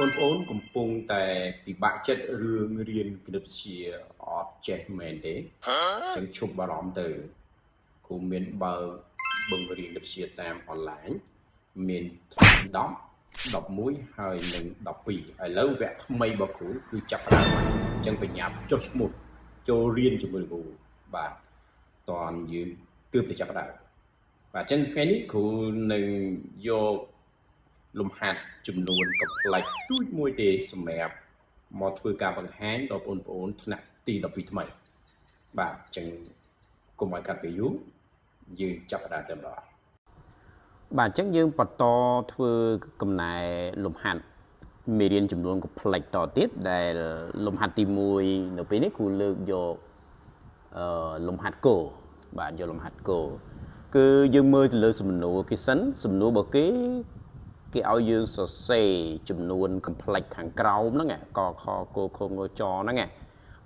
អូនកំពុងតែពិបាកចិត្តរឿងរៀនគណិតវិទ្យាអត់ចេះមែនទេចឹងឈប់បារម្ភទៅគ្រូមានបើកបង្រៀនគណិតវិទ្យាតាមអនឡាញមានថ្ងៃ10 11ហើយនិង12ឥឡូវវគ្គថ្មីរបស់គ្រូគឺចាប់ផ្ដើមហើយអញ្ចឹងបញ្ញាប់ចុះឈ្មោះចូលរៀនជាមួយគ្រូបាទតើយើងទើបតែចាប់ផ្ដើមបាទអញ្ចឹងថ្ងៃនេះគ្រូនឹងយកលំហាត់ចំនួនកំប្លែកទូចមួយទេសម្រាប់មកធ្វើការបង្ហាញដល់បងប្អូនថ្នាក់ទី12ថ្មីបាទអញ្ចឹងកុំឲ្យកាត់ពេលយូរយើងចាប់ផ្ដើមតែម្ដងបាទអញ្ចឹងយើងបន្តធ្វើកំណែលំហាត់មេរៀនចំនួនកំប្លែកតទៀតដែលលំហាត់ទី1នៅពេលនេះគ្រូលើកយកលំហាត់គោបាទយកលំហាត់គោគឺយើងមើលទៅលើសំណួរគេសិនសំណួររបស់គេឲ្យយើងសរសេរចំនួនកំប្លែកខាងក្រោមហ្នឹងកខគខងចហ្នឹង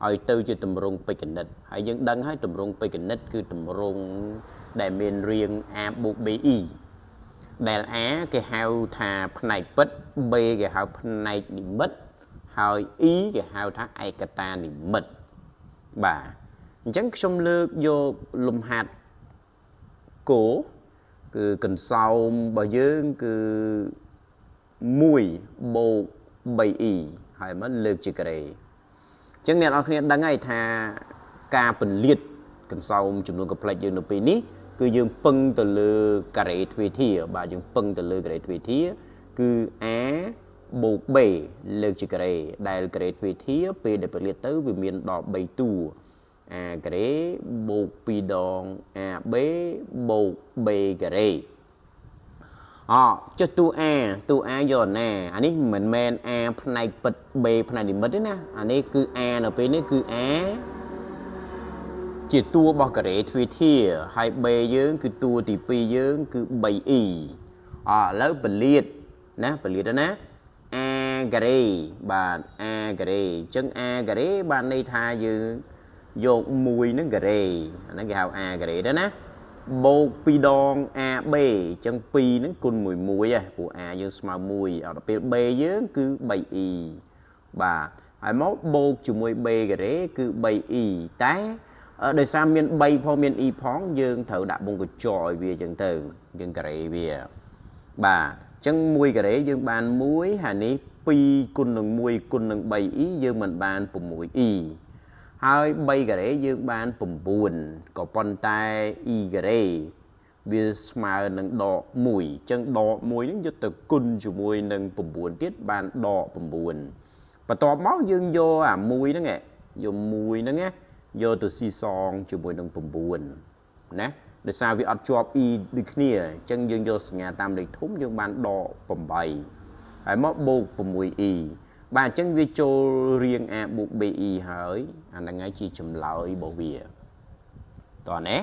ឲ្យទៅជាទម្រង់បេក្ខនិតហើយយើងដឹងហើយទម្រង់បេក្ខនិតគឺទម្រង់ដែលមានរាង a បូក be ដែល a គេហៅថាផ្នែកពិត b គេហៅផ្នែកនិមិត្តហើយ e គេហៅថាឯកតានិមិត្តបាទអញ្ចឹងខ្ញុំលើកយកលំហាត់គោគឺកន្សោមរបស់យើងគឺ1បូក 3e ហើយមកលើកជាការ៉េអញ្ចឹងអ្នកនរគ្នាដឹងហើយថាការពន្លាតកន្សោមចំនួនកំប្លែកយើងនៅពេលនេះគឺយើងពឹងទៅលើការ៉េទ្វេធាបាទយើងពឹងទៅលើការ៉េទ្វេធាគឺ a បូក b លើកជាការ៉េដែលការ៉េទ្វេធាពេលដែលពន្លាតទៅវាមានដល់3តួ a ការ៉េបូក2ដង ab បូក b ការ៉េចុះតួ a យកណាអានេះមិនមែន a ផ្នែកពិត b ផ្នែកនិមិត្តទេណាអានេះគឺ a នៅពេលនេះគឺ a ជាតួរបស់ការ៉េទ្វេធាហើយ b យើងគឺតួទី2យើងគឺ 3e ឥឡូវពលាតណាពលាតណា a ការ៉េបាទ a ការ៉េអញ្ចឹង a ការ៉េបានន័យថាយើងយក1នឹងការ៉េអាហ្នឹងគេហៅ a ការ៉េដែរណាបូក2ដង ab អញ្ចឹង2ហ្នឹងគុណ1 1ព្រោះ a យើងស្មើ1ដល់ពេល b យើងគឺ 3e បាទហើយមកបូកជាមួយ b ការ៉េគឺ 3e តែដោយសារមាន3ផងមាន e ផងយើងត្រូវដាក់វងកញ្ចក់ឲ្យវាអញ្ចឹងទៅយើងការ៉េវាបាទអញ្ចឹង1ការ៉េយើងបាន1ហើយនេះ2គុណនឹង1គុណនឹង 3e យើងមិនបាន 6e ហើយ3ការ៉េយើងបាន9ក៏ប៉ុន្តែ e ការ៉េវាស្មើនឹងដក1អញ្ចឹងដក1ហ្នឹងយកទៅគុណជាមួយនឹង9ទៀតបានដក9បន្ទាប់មកយើងយកអា1ហ្នឹងយក1ហ្នឹងយកទៅស៊ីសងជាមួយនឹង9ណាដោយសារវាអត់ជាប់ e ដូចគ្នាអញ្ចឹងយើងយកសញ្ញាតាមលេខធំយើងបានដក8ហើយមកបូក 6e បាទអញ្ចឹងវាចូលរៀង a បូក be ហើយអាហ្នឹងហើយជាចម្លើយរបស់វាតោះណា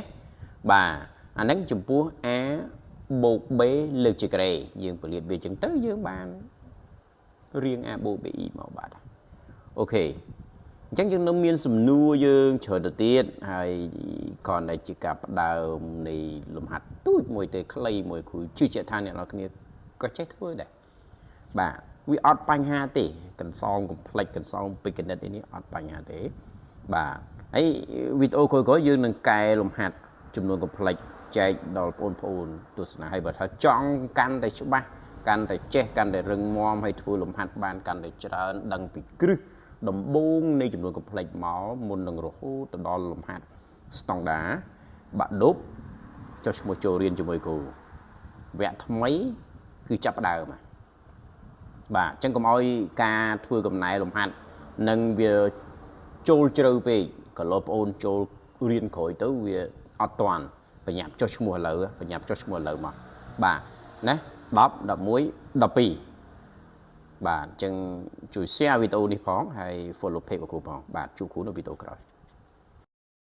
បាទអាហ្នឹងចំពោះ a បូក b លើកជាការ៉េយើងពលាតវាអញ្ចឹងទៅយើងបានរៀង a បូក be មកបាទអូខេអញ្ចឹងយើងនៅមានសំណួរយើងច្រើនទៅទៀតហើយគ្រាន់តែជាការផ្ដើមនៃលំហាត់ទូចមួយទេខ្លីមួយគ្រូជឿជាក់ថាអ្នកនរគ្នាក៏ចេះធ្វើដែរបាទវាអត់បញ្ហាទេកន្សោមកំភ្លេចកន្សោមពេជ្រគណិតនេះអត់បញ្ហាទេបាទហើយវីដេអូក្រោយៗយើងនឹងកែលំហាត់ចំនួនកំភ្លេចចែកដល់បងប្អូនទស្សនាហើយបើថាចង់កាន់តែច្បាស់កាន់តែចេះកាន់តែរឹងមាំហើយធ្វើលំហាត់បានកាន់តែច្រើនដឹងពីគ្រឹះដំបូងនៃចំនួនកំភ្លេចមកមុននឹងរហូតទៅដល់លំហាត់ស្តង់ដាបាក់ឌុបចុះឈ្មោះចូលរៀនជាមួយគ្រូវគ្គថ្មីគឺចាប់ផ្ដើមបាទអញ្ចឹងកុំឲ្យការធ្វើកំណែលំហាត់នឹងវាចូលជ្រៅពេកក៏លោកប្អូនចូលរៀនក្រោយទៅវាអត់តាន់បញ្ញាប់ចុះឈ្មោះឥឡូវបញ្ញាប់ចុះឈ្មោះឥឡូវមកបាទណា10 11 12បាទអញ្ចឹងជួយ share វីដេអូនេះផងហើយ follow page របស់គ្រូផងបាទជួបគ្រូនៅវីដេអូក្រោយ